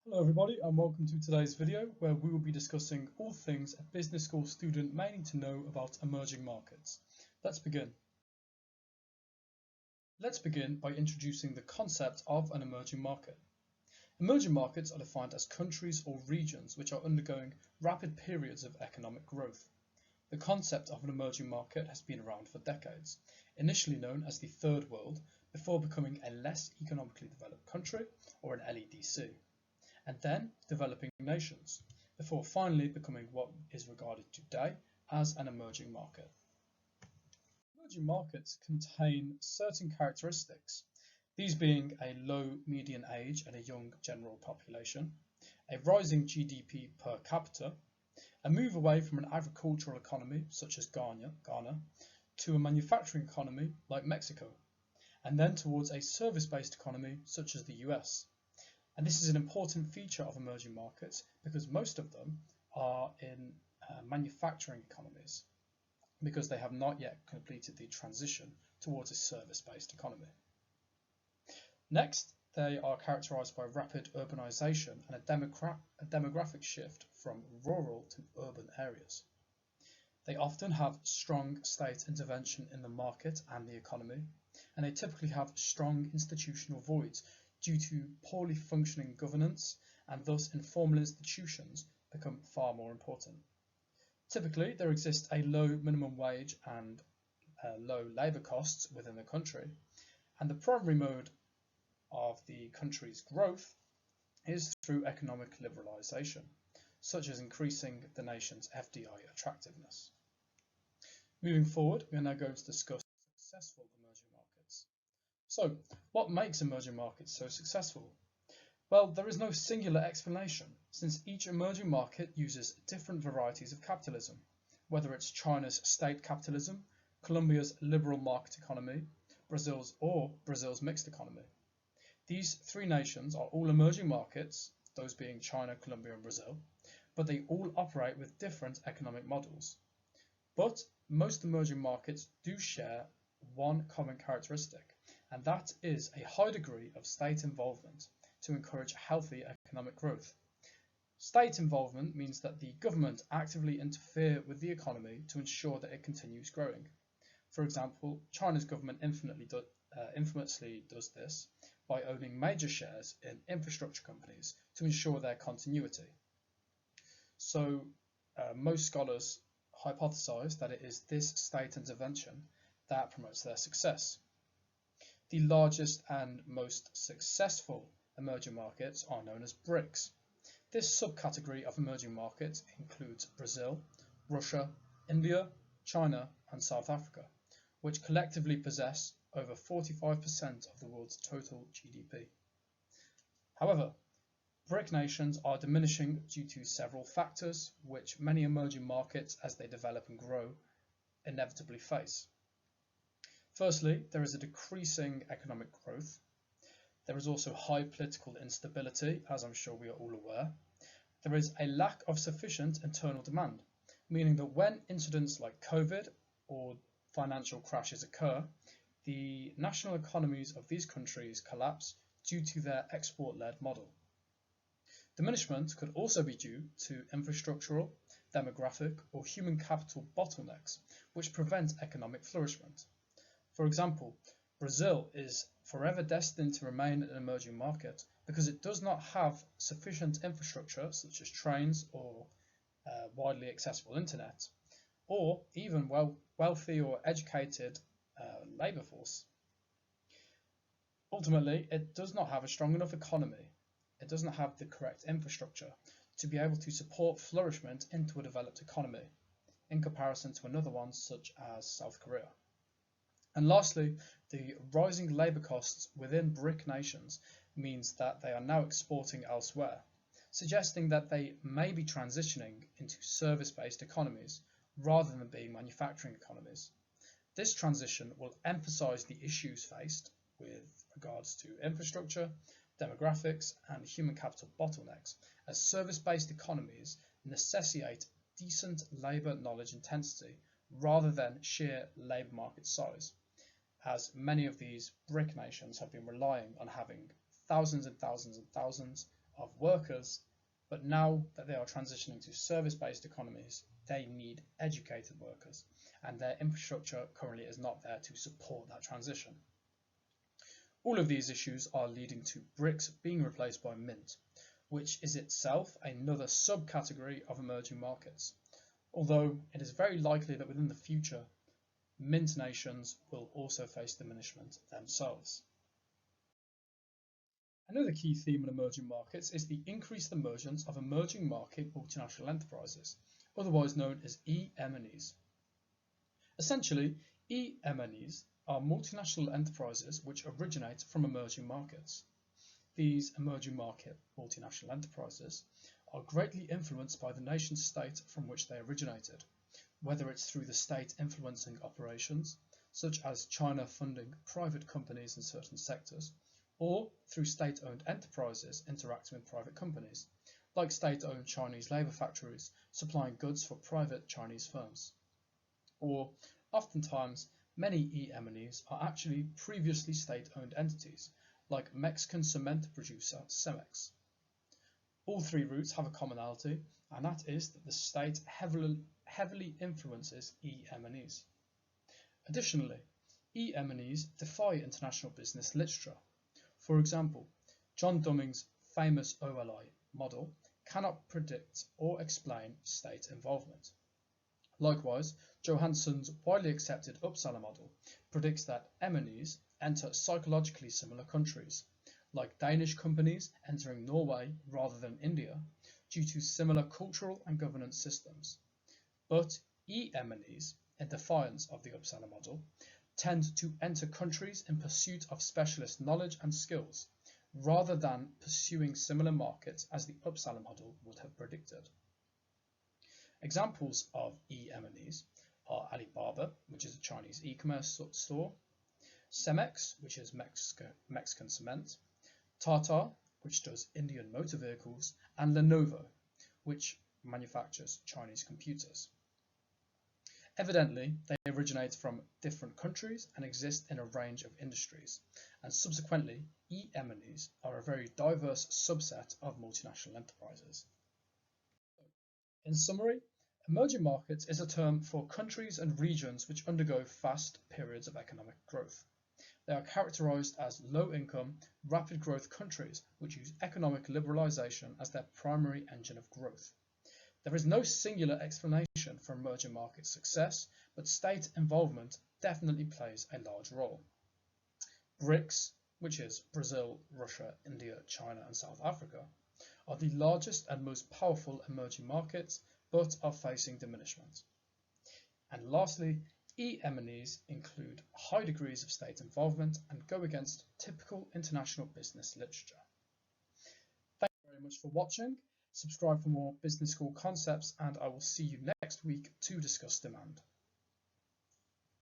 Hello everybody and welcome to today's video where we will be discussing all things a business school student may need to know about emerging markets. Let's begin. Let's begin by introducing the concept of an emerging market. Emerging markets are defined as countries or regions which are undergoing rapid periods of economic growth. The concept of an emerging market has been around for decades, initially known as the Third World before becoming a less economically developed country or an LEDC. And then developing nations, before finally becoming what is regarded today as an emerging market. Emerging markets contain certain characteristics, these being a low median age and a young general population, a rising GDP per capita, a move away from an agricultural economy such as Ghana to a manufacturing economy like Mexico, and then towards a service-based economy such as the US. And this is an important feature of emerging markets because most of them are in manufacturing economies because they have not yet completed the transition towards a service-based economy. Next, they are characterized by rapid urbanization and a demographic shift from rural to urban areas. They often have strong state intervention in the market and the economy, and they typically have strong institutional voids due to poorly functioning governance, and thus informal institutions become far more important. Typically, there exists a low minimum wage and low labour costs within the country, and the primary mode of the country's growth is through economic liberalisation, such as increasing the nation's FDI attractiveness. Moving forward, we are now going to discuss successful emerging markets. So, what makes emerging markets so successful? Well, there is no singular explanation, since each emerging market uses different varieties of capitalism, whether it's China's state capitalism, Colombia's liberal market economy, Brazil's mixed economy. These three nations are all emerging markets, those being China, Colombia and Brazil, but they all operate with different economic models. But most emerging markets do share one common characteristic, and that is a high degree of state involvement to encourage healthy economic growth. State involvement means that the government actively interfere with the economy to ensure that it continues growing. For example, China's government infamously does this by owning major shares in infrastructure companies to ensure their continuity. So most scholars hypothesize that it is this state intervention that promotes their success. The largest and most successful emerging markets are known as BRICS. This subcategory of emerging markets includes Brazil, Russia, India, China and South Africa, which collectively possess over 45% of the world's total GDP. However, BRIC nations are diminishing due to several factors which many emerging markets, as they develop and grow, inevitably face. Firstly, there is a decreasing economic growth. There is also high political instability, as I'm sure we are all aware. There is a lack of sufficient internal demand, meaning that when incidents like COVID or financial crashes occur, the national economies of these countries collapse due to their export-led model. Diminishment could also be due to infrastructural, demographic, or human capital bottlenecks, which prevent economic flourishment. For example, Brazil is forever destined to remain an emerging market because it does not have sufficient infrastructure such as trains or widely accessible internet, or even wealthy or educated labour force. Ultimately, it does not have a strong enough economy. It does not have the correct infrastructure to be able to support flourishment into a developed economy, in comparison to another one such as South Korea. And lastly, the rising labour costs within BRIC nations means that they are now exporting elsewhere, suggesting that they may be transitioning into service-based economies rather than being manufacturing economies. This transition will emphasise the issues faced with regards to infrastructure, demographics and human capital bottlenecks, as service-based economies necessitate decent labour knowledge intensity rather than sheer labour market size, as many of these BRIC nations have been relying on having thousands and thousands and thousands of workers, but now that they are transitioning to service-based economies, they need educated workers, and their infrastructure currently is not there to support that transition. All of these issues are leading to BRICS being replaced by Mint, which is itself another subcategory of emerging markets, although it is very likely that within the future, Mint nations will also face diminishment themselves. Another key theme in emerging markets is the increased emergence of emerging market multinational enterprises, otherwise known as EMNEs. Essentially, EMNEs are multinational enterprises which originate from emerging markets. These emerging market multinational enterprises are greatly influenced by the nation state from which they originated, whether it's through the state influencing operations, such as China funding private companies in certain sectors, or through state-owned enterprises interacting with private companies, like state-owned Chinese labour factories supplying goods for private Chinese firms. Or, oftentimes, many EMNEs are actually previously state-owned entities, like Mexican cement producer Cemex. All three routes have a commonality, and that is that the state heavily influences EMNEs. Additionally, EMNEs defy international business literature. For example, John Dumming's famous OLI model cannot predict or explain state involvement. Likewise, Johansson's widely accepted Uppsala model predicts that MNEs enter psychologically similar countries, like Danish companies entering Norway rather than India, due to similar cultural and governance systems. But EMNEs, in defiance of the Uppsala model, tend to enter countries in pursuit of specialist knowledge and skills, rather than pursuing similar markets as the Uppsala model would have predicted. Examples of EMNEs are Alibaba, which is a Chinese e-commerce store, Cemex, which is Mexican cement, Tata, which does Indian motor vehicles, and Lenovo, which manufactures Chinese computers. Evidently, they originate from different countries and exist in a range of industries, and subsequently, EMNEs are a very diverse subset of multinational enterprises. In summary, emerging markets is a term for countries and regions which undergo fast periods of economic growth. They are characterized as low-income, rapid growth countries which use economic liberalization as their primary engine of growth. There is no singular explanation for emerging market success, but state involvement definitely plays a large role. BRICS, which is Brazil, Russia, India, China, and South Africa, are the largest and most powerful emerging markets, but are facing diminishment. And lastly, EMNEs include high degrees of state involvement and go against typical international business literature. Thank you very much for watching. Subscribe for more business school concepts, and I will see you next week to discuss demand.